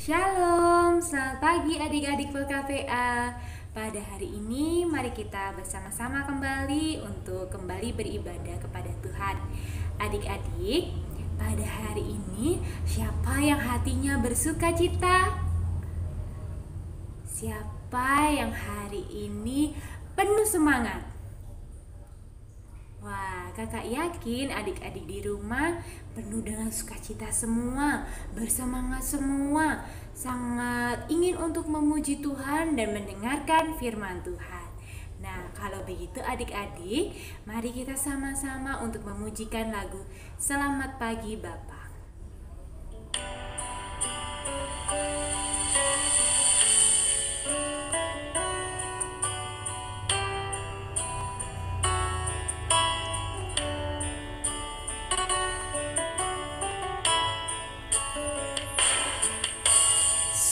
Shalom, selamat pagi adik-adik PKPA. Pada hari ini mari kita bersama-sama kembali untuk kembali beribadah kepada Tuhan. Adik-adik, pada hari ini siapa yang hatinya bersuka cita? Siapa yang hari ini penuh semangat? Wah, kakak yakin adik-adik di rumah penuh dengan sukacita semua, bersemangat semua, sangat ingin untuk memuji Tuhan dan mendengarkan firman Tuhan. Nah, kalau begitu adik-adik, mari kita sama-sama untuk memujikan lagu Selamat Pagi Bapa.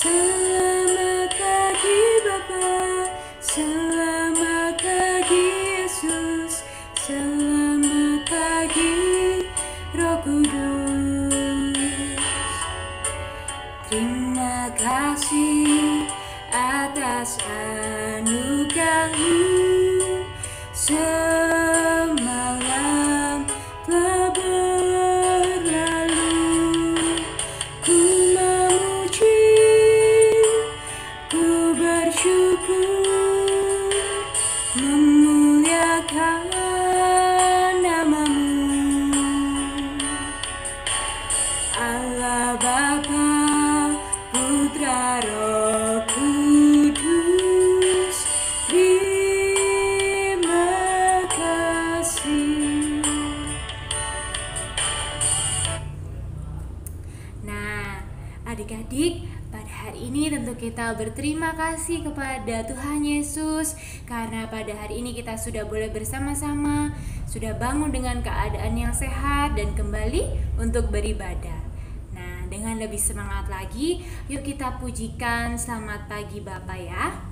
Selamat pagi Bapa, selamat pagi Yesus, selamat pagi Roh Kudus. Terima kasih atas anugerah-Mu, semalam telah berlalu. Ku memuji, ku bersyukur, memuliakan nama-Mu, Allah Bapa, Putra, Roh Kudus. Terima kasih. Nah, adik-adik, pada hari ini tentu kita berterima kasih kepada Tuhan Yesus karena pada hari ini kita sudah boleh bersama-sama, sudah bangun dengan keadaan yang sehat dan kembali untuk beribadah. Nah, dengan lebih semangat lagi, yuk kita pujikan Selamat Pagi Bapa ya.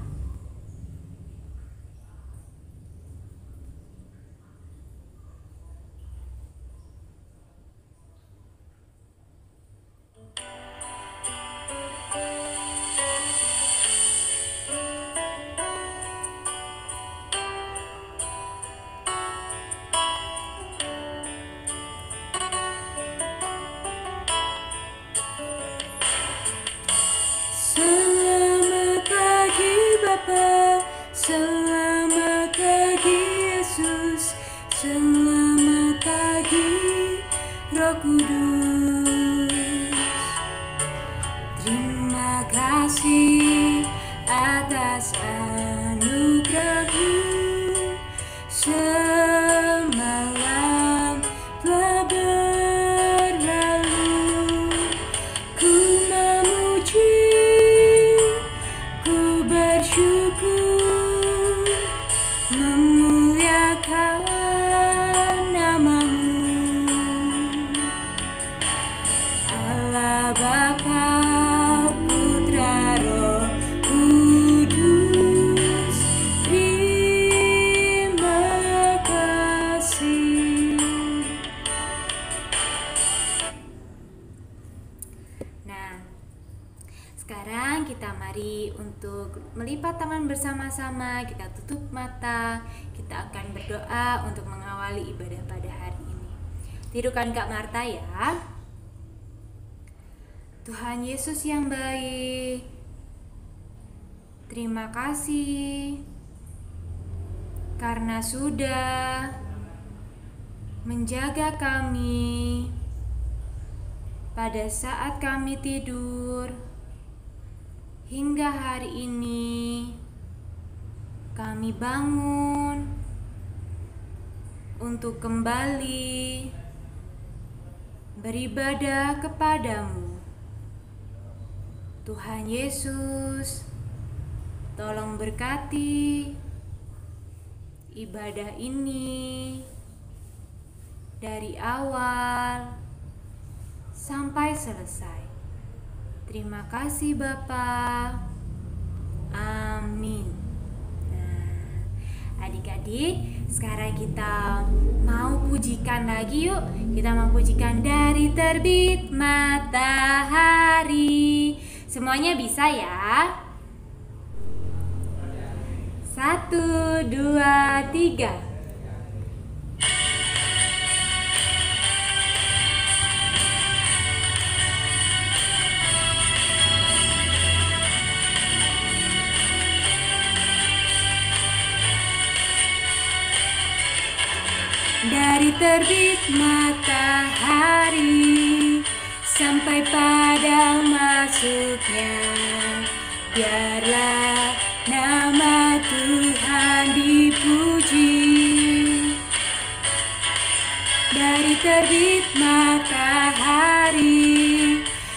Selamat pagi Bapa, selamat pagi Yesus, selamat pagi Roh Kudus. Terima kasih atas anugerah-Mu, semalam telah berlalu. Ku memuji, ku bersyukur, memuliakan nama-Mu, Allah Bapa, Putra, Roh Kudus. Terima kasih. Nah, sekarang kita mari untuk melipat tangan bersama-sama, kita tutup mata, kita akan berdoa untuk mengawali ibadah pada hari ini. Tirukan Kak Marta ya. Tuhan Yesus yang baik, terima kasih karena sudah menjaga kami pada saat kami tidur hingga hari ini. Kami bangun untuk kembali beribadah kepadamu. Tuhan Yesus, tolong berkati ibadah ini dari awal sampai selesai. Terima kasih Bapa. Amin. Nah, adik-adik, sekarang kita mau pujikan lagi yuk. Kita mau pujikan dari terbit matahari. Semuanya bisa ya? 1, 2, 3. Dari terbit matahari sampai pada masuknya, biarlah nama Tuhan dipuji. Dari terbit matahari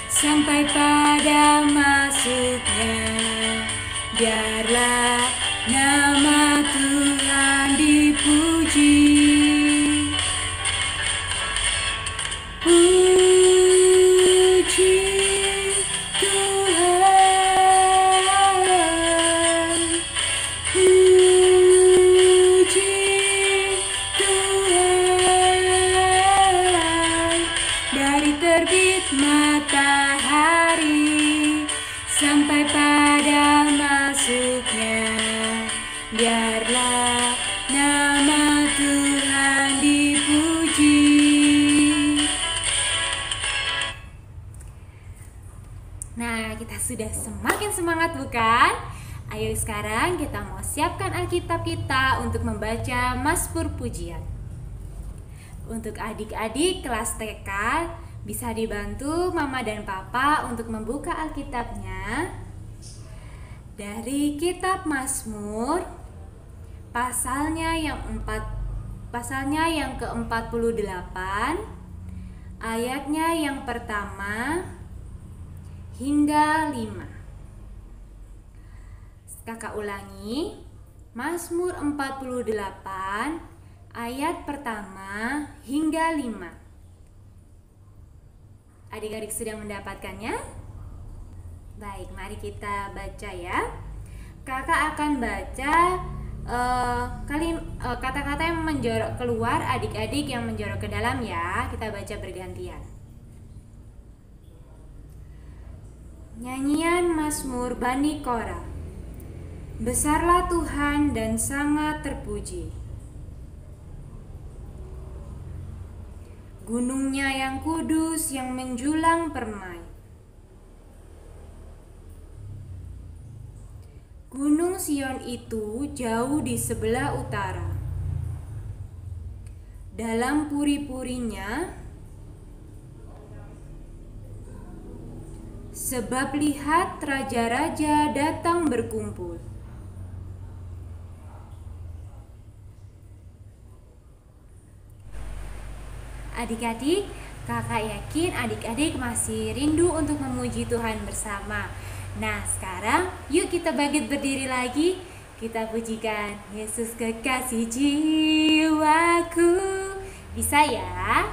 sampai pada masuknya, biarlah nama Tuhan dipuji. Puji Tuhan, puji Tuhan. Dari terbit matahari sampai pada masuknya, biarlah nama Tuhan dipuji. Nah, kita sudah semakin semangat bukan? Ayo sekarang kita mau siapkan Alkitab kita untuk membaca Mazmur Pujian. Untuk adik-adik kelas TK, bisa dibantu Mama dan Papa untuk membuka Alkitabnya dari kitab Mazmur, pasalnya yang ke-48, ayatnya yang pertama hingga 5. Kakak ulangi, Mazmur 48 ayat pertama hingga 5. Adik-adik sudah mendapatkannya? Baik, mari kita baca ya. Kakak akan baca kata-kata yang menjorok keluar, adik-adik yang menjorok ke dalam ya. Kita baca bergantian. Nyanyian Mazmur Bani Korah. Besarlah Tuhan dan sangat terpuji. Gunungnya yang kudus yang menjulang permai. Gunung Sion itu jauh di sebelah utara. Dalam puri-purinya, sebab lihat raja-raja datang berkumpul. Adik-adik, kakak yakin adik-adik masih rindu untuk memuji Tuhan bersama. Nah, sekarang yuk kita bangkit berdiri lagi. Kita pujikan Yesus kekasih jiwaku. Bisa ya?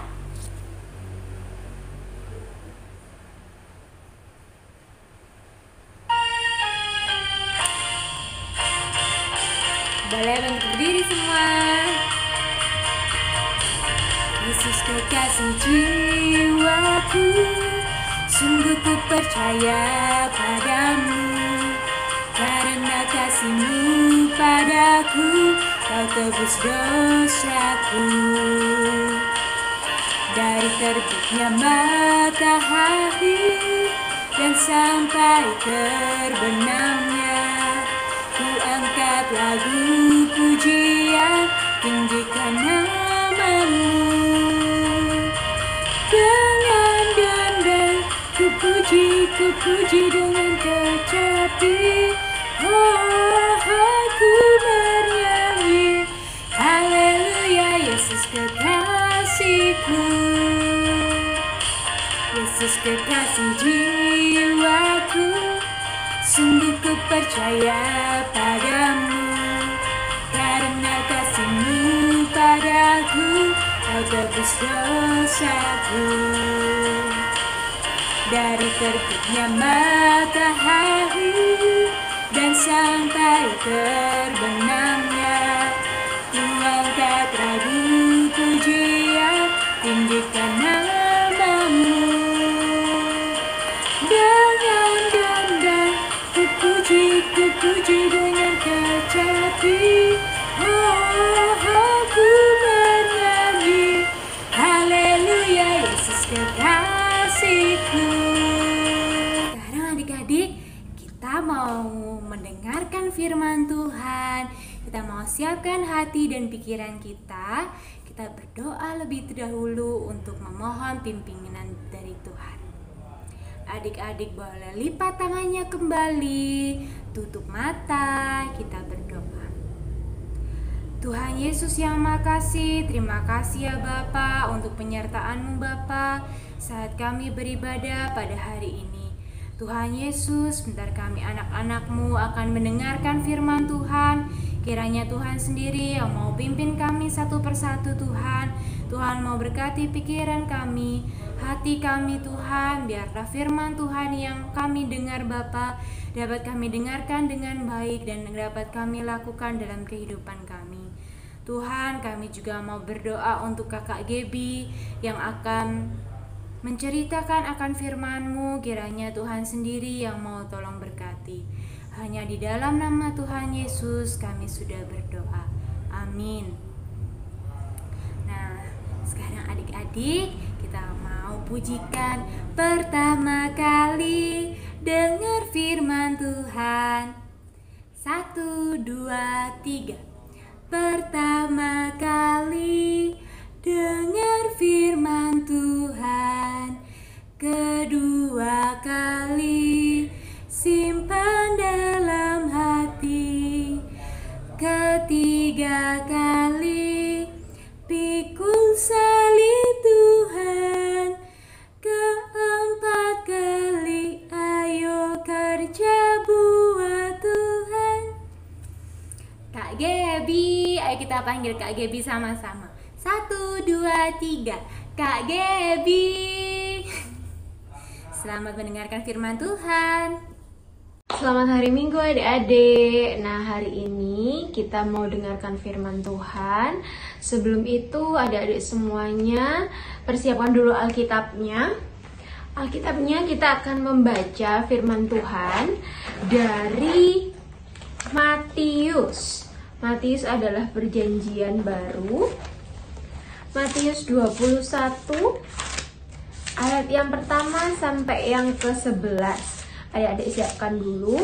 Boleh bangkit berdiri semua. Yesus kekasih jiwaku, sungguh ku percaya padamu. Karena kasih-Mu padaku, Kau tebus dosaku. Dari terbitnya matahari dan sampai terbenamnya, ku angkat lagu pujian, tinggikan nama-Mu. Dengan dendeng ku puji dengan kecapi. Oh, aku bernyanyi, haleluya, Yesus kekasihku. Yesus kekasih jiwaku, sungguh ku percaya padamu. Karena kasih-Mu padaku, Kau tebus dosaku. Dari terbitnya matahari dan sampai terbenamnya, ku angkat lagu pujian, tinggikan nama-Mu. Dengan kita mau mendengarkan firman Tuhan. Kita mau siapkan hati dan pikiran kita. Kita berdoa lebih terdahulu untuk memohon pimpinan dari Tuhan. Adik-adik boleh lipat tangannya kembali, tutup mata, kita berdoa. Tuhan Yesus yang makasih, terima kasih ya Bapa untuk penyertaan-Mu Bapa saat kami beribadah pada hari ini. Tuhan Yesus, bentar kami anak-anak-Mu akan mendengarkan firman Tuhan. Kiranya Tuhan sendiri yang mau pimpin kami satu persatu Tuhan. Tuhan mau berkati pikiran kami, hati kami Tuhan. Biarlah firman Tuhan yang kami dengar Bapa dapat kami dengarkan dengan baik dan dapat kami lakukan dalam kehidupan kami. Tuhan, kami juga mau berdoa untuk kakak Gebi yang akan menceritakan akan firman-Mu. Kiranya Tuhan sendiri yang mau tolong berkati. Hanya di dalam nama Tuhan Yesus kami sudah berdoa. Amin. Nah, sekarang adik-adik kita mau pujikan pertama kali dengar firman Tuhan. 1, 2, 3. Pertama kali dengar firman Tuhan, kedua kali simpan dalam hati, ketiga kali pikul salib Tuhan, keempat kali ayo kerja buat Tuhan. Kak Gebi, ayo kita panggil Kak Gebi sama-sama. 1, 2, 3. Kak Gebi. Selamat mendengarkan firman Tuhan. Selamat hari Minggu adik-adik. Nah, hari ini kita mau dengarkan firman Tuhan. Sebelum itu adik-adik semuanya persiapkan dulu Alkitabnya. Alkitabnya kita akan membaca firman Tuhan dari Matius. Matius adalah perjanjian baru. Matius 21 ayat yang pertama sampai yang ke-11. Adik-adik siapkan dulu.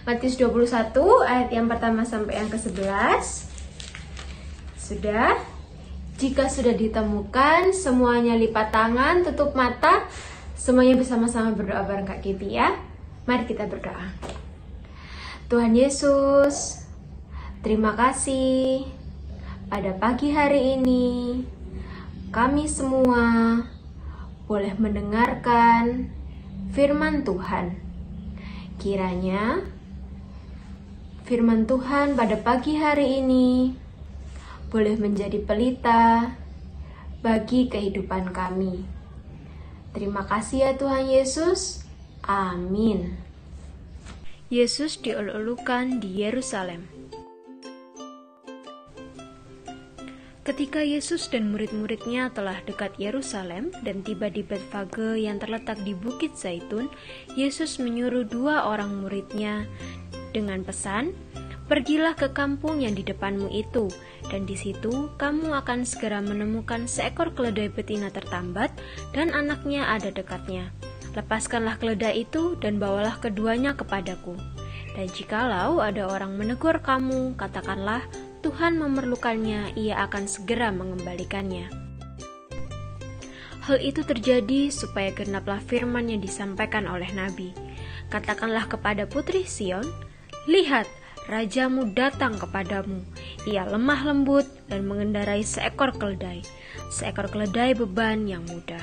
Matius 21 ayat yang pertama sampai yang ke-11. Sudah? Jika sudah ditemukan, semuanya lipat tangan, tutup mata. Semuanya bersama-sama berdoa bareng Kak Gebi ya. Mari kita berdoa. Tuhan Yesus, terima kasih. Pada pagi hari ini, kami semua boleh mendengarkan firman Tuhan. Kiranya firman Tuhan pada pagi hari ini boleh menjadi pelita bagi kehidupan kami. Terima kasih ya Tuhan Yesus. Amin. Yesus dielulukan di Yerusalem. Ketika Yesus dan murid-muridnya telah dekat Yerusalem dan tiba di Betfage yang terletak di Bukit Zaitun, Yesus menyuruh 2 orang muridnya dengan pesan, "Pergilah ke kampung yang di depanmu itu, dan di situ kamu akan segera menemukan seekor keledai betina tertambat dan anaknya ada dekatnya. Lepaskanlah keledai itu dan bawalah keduanya kepadaku. Dan jikalau ada orang menegur kamu, katakanlah, Tuhan memerlukannya, ia akan segera mengembalikannya." Hal itu terjadi supaya genaplah firman yang disampaikan oleh Nabi. "Katakanlah kepada putri Sion, lihat, rajamu datang kepadamu. Ia lemah lembut dan mengendarai seekor keledai beban yang mudah."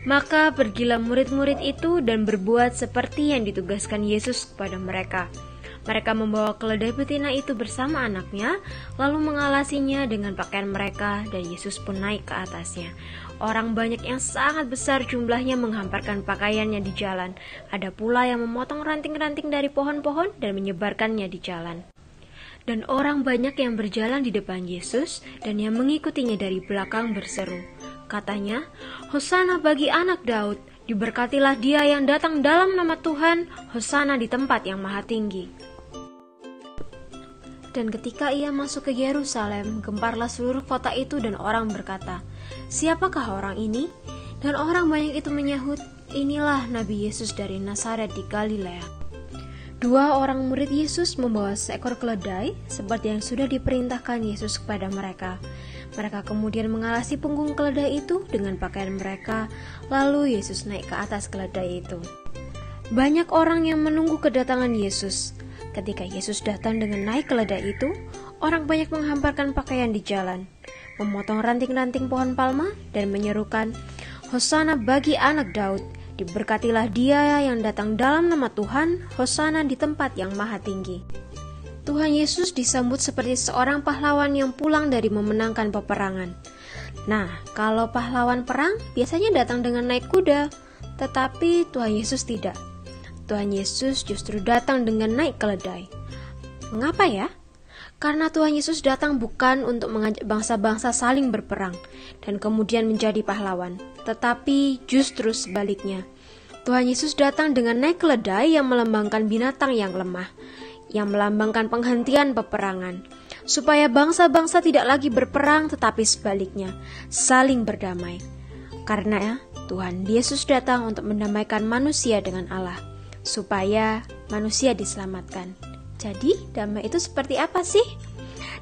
Maka pergilah murid-murid itu dan berbuat seperti yang ditugaskan Yesus kepada mereka. Mereka membawa keledai betina itu bersama anaknya, lalu mengalasinya dengan pakaian mereka, dan Yesus pun naik ke atasnya. Orang banyak yang sangat besar jumlahnya menghamparkan pakaiannya di jalan. Ada pula yang memotong ranting-ranting dari pohon-pohon dan menyebarkannya di jalan. Dan orang banyak yang berjalan di depan Yesus dan yang mengikutinya dari belakang berseru. Katanya, "Hosana bagi anak Daud, diberkatilah dia yang datang dalam nama Tuhan, Hosana di tempat yang maha tinggi." Dan ketika ia masuk ke Yerusalem, gemparlah seluruh kota itu dan orang berkata, "Siapakah orang ini?" Dan orang banyak itu menyahut, inilah Nabi Yesus dari Nazaret di Galilea. Dua orang murid Yesus membawa seekor keledai seperti yang sudah diperintahkan Yesus kepada mereka. Mereka kemudian mengalasi punggung keledai itu dengan pakaian mereka, lalu Yesus naik ke atas keledai itu. Banyak orang yang menunggu kedatangan Yesus. Ketika Yesus datang dengan naik keledai itu, orang banyak menghamparkan pakaian di jalan, memotong ranting-ranting pohon palma dan menyerukan, Hosana bagi anak Daud, diberkatilah dia yang datang dalam nama Tuhan, Hosana di tempat yang maha tinggi. Tuhan Yesus disambut seperti seorang pahlawan yang pulang dari memenangkan peperangan. Nah, kalau pahlawan perang biasanya datang dengan naik kuda, tetapi Tuhan Yesus tidak. Tuhan Yesus justru datang dengan naik keledai. Mengapa ya? Karena Tuhan Yesus datang bukan untuk mengajak bangsa-bangsa saling berperang dan kemudian menjadi pahlawan, tetapi justru sebaliknya. Tuhan Yesus datang dengan naik keledai yang melambangkan binatang yang lemah, yang melambangkan penghentian peperangan, supaya bangsa-bangsa tidak lagi berperang tetapi sebaliknya, saling berdamai. Karena Tuhan Yesus datang untuk mendamaikan manusia dengan Allah, supaya manusia diselamatkan. Jadi, damai itu seperti apa sih?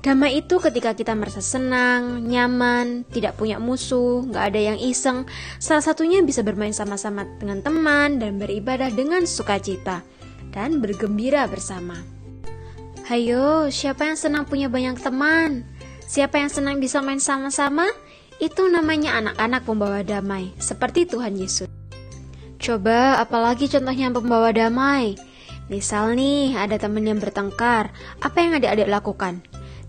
Damai itu ketika kita merasa senang, nyaman, tidak punya musuh, gak ada yang iseng. Salah satunya bisa bermain sama-sama dengan teman dan beribadah dengan sukacita dan bergembira bersama. Hayo, siapa yang senang punya banyak teman? Siapa yang senang bisa main sama-sama? Itu namanya anak-anak pembawa damai, seperti Tuhan Yesus. Coba, apalagi contohnya pembawa damai? Misal nih, ada teman yang bertengkar, apa yang adik-adik lakukan?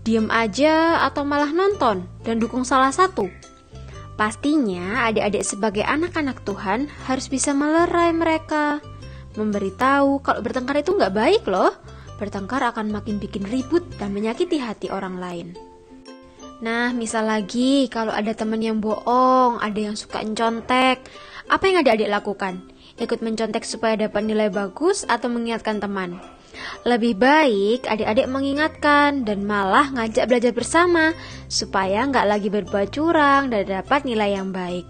Diam aja atau malah nonton dan dukung salah satu? Pastinya adik-adik sebagai anak-anak Tuhan harus bisa melerai mereka, memberitahu kalau bertengkar itu nggak baik loh. Bertengkar akan makin bikin ribut dan menyakiti hati orang lain. Nah, misal lagi kalau ada teman yang bohong, ada yang suka mencontek, apa yang adik-adik lakukan? Ikut mencontek supaya dapat nilai bagus atau mengingatkan teman? Lebih baik adik-adik mengingatkan dan malah ngajak belajar bersama supaya nggak lagi berbuat curang dan dapat nilai yang baik.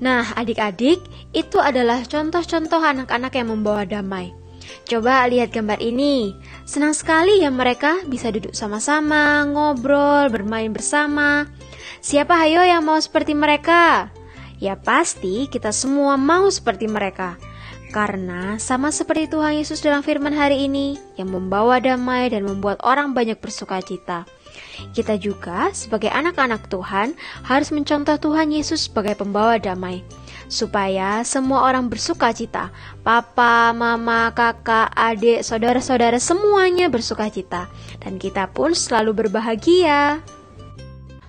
Nah, adik-adik, itu adalah contoh-contoh anak-anak yang membawa damai. Coba lihat gambar ini. Senang sekali ya mereka bisa duduk sama-sama, ngobrol, bermain bersama. Siapa hayo yang mau seperti mereka? Ya pasti kita semua mau seperti mereka. Karena sama seperti Tuhan Yesus dalam firman hari ini yang membawa damai dan membuat orang banyak bersukacita. Kita juga sebagai anak-anak Tuhan harus mencontoh Tuhan Yesus sebagai pembawa damai, supaya semua orang bersukacita. Papa, mama, kakak, adik, saudara-saudara semuanya bersukacita. Dan kita pun selalu berbahagia.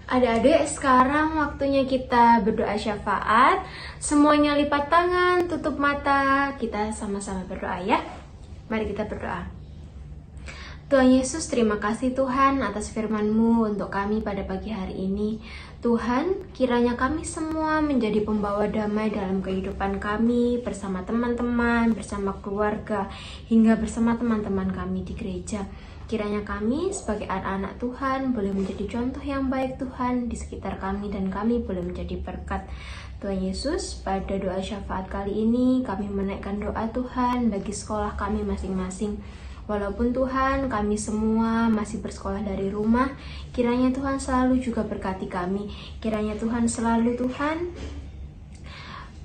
Adik-adik, sekarang waktunya kita berdoa syafaat. Semuanya lipat tangan, tutup mata. Kita sama-sama berdoa ya. Mari kita berdoa. Tuhan Yesus, terima kasih Tuhan atas firman-Mu untuk kami pada pagi hari ini. Tuhan, kiranya kami semua menjadi pembawa damai dalam kehidupan kami, bersama teman-teman, bersama keluarga, hingga bersama teman-teman kami di gereja. Kiranya kami sebagai anak-anak Tuhan boleh menjadi contoh yang baik Tuhan di sekitar kami, dan kami boleh menjadi berkat. Tuhan Yesus, pada doa syafaat kali ini kami menaikkan doa Tuhan bagi sekolah kami masing-masing. Walaupun Tuhan kami semua masih bersekolah dari rumah, kiranya Tuhan selalu juga berkati kami. Kiranya Tuhan selalu Tuhan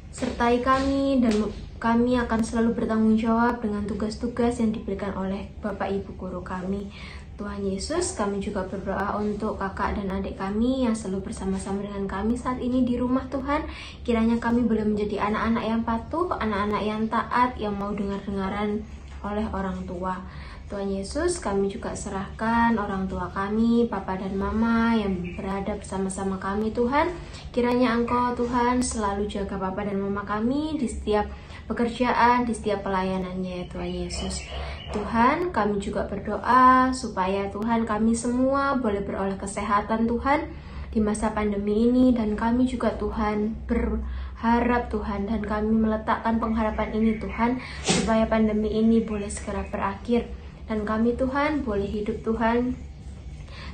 sertai kami, dan kami akan selalu bertanggung jawab dengan tugas-tugas yang diberikan oleh Bapak Ibu Guru kami. Tuhan Yesus, kami juga berdoa untuk kakak dan adik kami yang selalu bersama-sama dengan kami saat ini di rumah Tuhan. Kiranya kami boleh menjadi anak-anak yang patuh, anak-anak yang taat, yang mau dengar-dengaran oleh orang tua. Tuhan Yesus, kami juga serahkan orang tua kami, papa dan mama yang berada bersama-sama kami Tuhan. Kiranya Engkau Tuhan selalu jaga papa dan mama kami di setiap pekerjaan, di setiap pelayanannya ya Tuhan Yesus. Tuhan, kami juga berdoa supaya Tuhan kami semua boleh beroleh kesehatan Tuhan di masa pandemi ini, dan kami juga Tuhan berharap Tuhan, dan kami meletakkan pengharapan ini Tuhan, supaya pandemi ini boleh segera berakhir, dan kami Tuhan boleh hidup Tuhan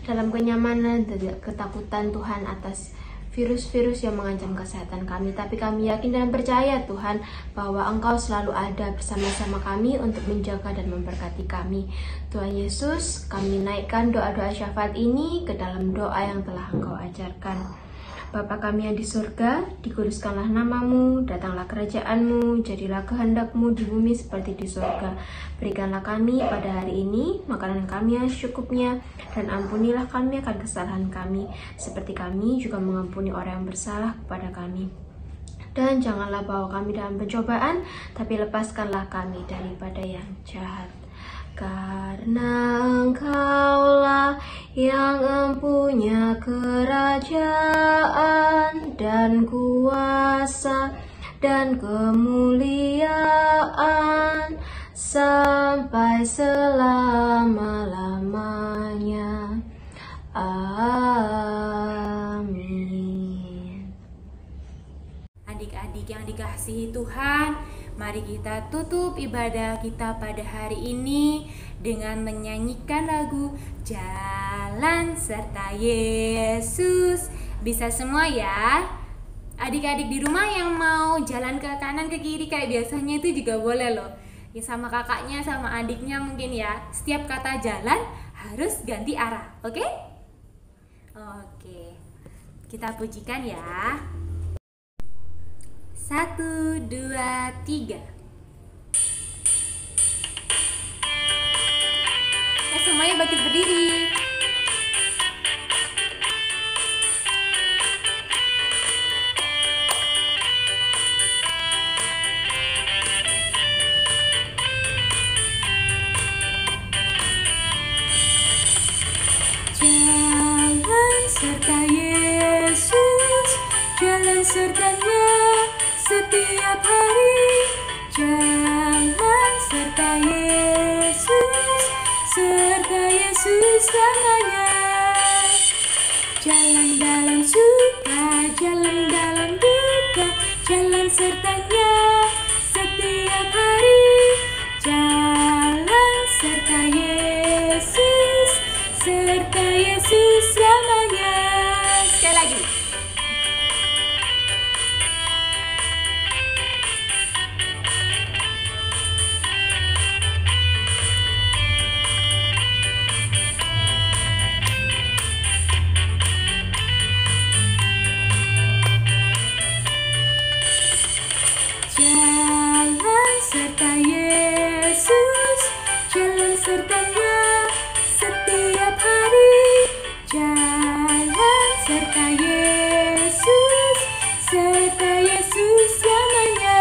dalam kenyamanan dan ketakutan Tuhan atas virus-virus yang mengancam kesehatan kami. Tapi kami yakin dan percaya Tuhan bahwa Engkau selalu ada bersama-sama kami untuk menjaga dan memberkati kami. Tuhan Yesus, kami naikkan doa-doa syafaat ini ke dalam doa yang telah Engkau ajarkan. Bapa kami yang di surga, dikuduskanlah namamu, datanglah kerajaanmu, jadilah kehendakmu di bumi seperti di surga. Berikanlah kami pada hari ini makanan kami yang secukupnya, dan ampunilah kami akan kesalahan kami, seperti kami juga mengampuni orang yang bersalah kepada kami. Dan janganlah bawa kami dalam pencobaan, tapi lepaskanlah kami daripada yang jahat. Karena Engkaulah yang empunya kerajaan dan kuasa dan kemuliaan sampai selama-lamanya. Amin. Adik-adik yang dikasihi Tuhan, mari kita tutup ibadah kita pada hari ini dengan menyanyikan lagu Jalan Serta Yesus. Bisa semua ya? Adik-adik di rumah yang mau jalan ke kanan ke kiri kayak biasanya itu juga boleh loh. Ya sama kakaknya sama adiknya mungkin ya. Setiap kata jalan harus ganti arah, oke? Oke. Kita pujikan ya. 1, 2, 3. Semuanya bangkit berdiri. Jalan serta Yesus, jalan sertanya setiap hari. Jalan serta Yesus, serta Yesus selamanya. Jalan dalam suka, jalan dalam duka, jalan sertanya setiap hari. Jalan serta Yesus, serta Yesus selamanya. Sekali lagi. Jalan serta Yesus, jalan sertanya setiap hari. Jalan serta Yesus, serta Yesus selamanya.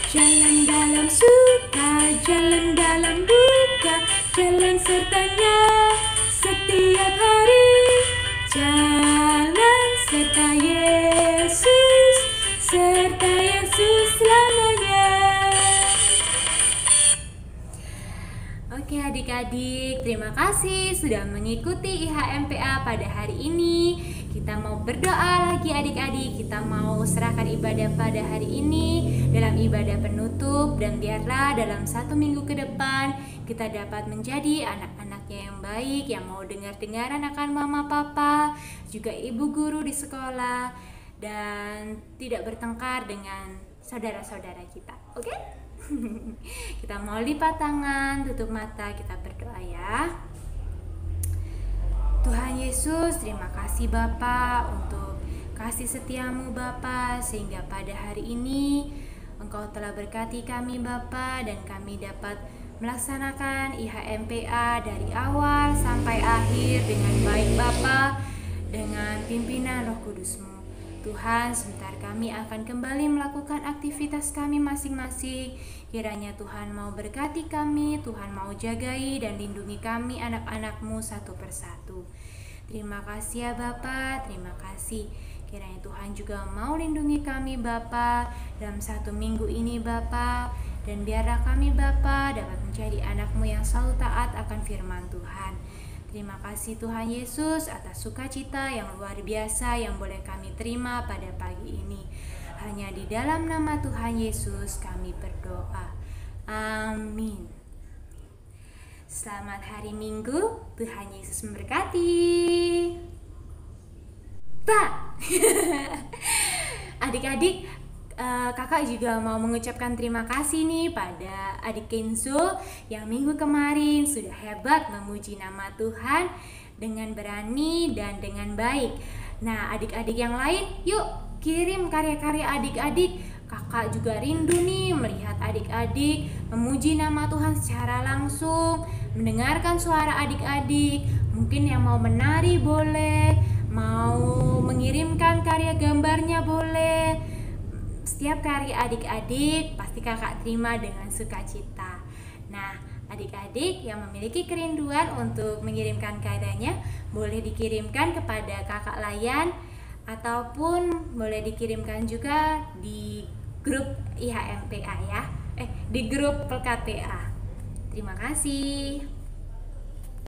Jalan dalam suka, jalan dalam duka, jalan sertanya setiap hari. Jalan serta Yesus, serta Yesus selamanya. Oke adik-adik, terima kasih sudah mengikuti IHMPA pada hari ini. Kita mau berdoa lagi adik-adik. Kita mau serahkan ibadah pada hari ini dalam ibadah penutup. Dan biarlah dalam 1 minggu ke depan kita dapat menjadi anak-anaknya yang baik, yang mau dengar-dengaran akan mama papa, juga ibu guru di sekolah, dan tidak bertengkar dengan saudara-saudara kita. Oke? Kita mau lipat tangan, tutup mata, kita berdoa ya. Tuhan Yesus, terima kasih Bapa untuk kasih setiamu Bapa, sehingga pada hari ini Engkau telah berkati kami Bapa, dan kami dapat melaksanakan IHMPA dari awal sampai akhir dengan baik Bapa, dengan pimpinan Roh Kudus-Mu. Tuhan, sebentar kami akan kembali melakukan aktivitas kami masing-masing. Kiranya Tuhan mau berkati kami, Tuhan mau jagai dan lindungi kami anak-anak-Mu satu persatu. Terima kasih ya Bapa, terima kasih. Kiranya Tuhan juga mau lindungi kami Bapa dalam 1 minggu ini Bapa. Dan biarlah kami Bapa dapat menjadi anak-Mu yang selalu taat akan firman Tuhan. Terima kasih Tuhan Yesus atas sukacita yang luar biasa yang boleh kami terima pada pagi ini. Hanya di dalam nama Tuhan Yesus kami berdoa. Amin. Selamat hari Minggu, Tuhan Yesus memberkati. Pak. Adik-adik, kakak juga mau mengucapkan terima kasih nih pada adik Kenzo yang minggu kemarin sudah hebat memuji nama Tuhan dengan berani dan dengan baik. Nah, adik-adik yang lain, yuk kirim karya-karya adik-adik. Kakak juga rindu nih melihat adik-adik memuji nama Tuhan secara langsung, mendengarkan suara adik-adik. Mungkin yang mau menari boleh, mau mengirimkan karya gambarnya boleh. Setiap karya adik-adik pasti kakak terima dengan sukacita. Nah, adik-adik yang memiliki kerinduan untuk mengirimkan karyanya boleh dikirimkan kepada kakak Layan, ataupun boleh dikirimkan juga di grup IHMPA ya, di grup PKTA. Terima kasih.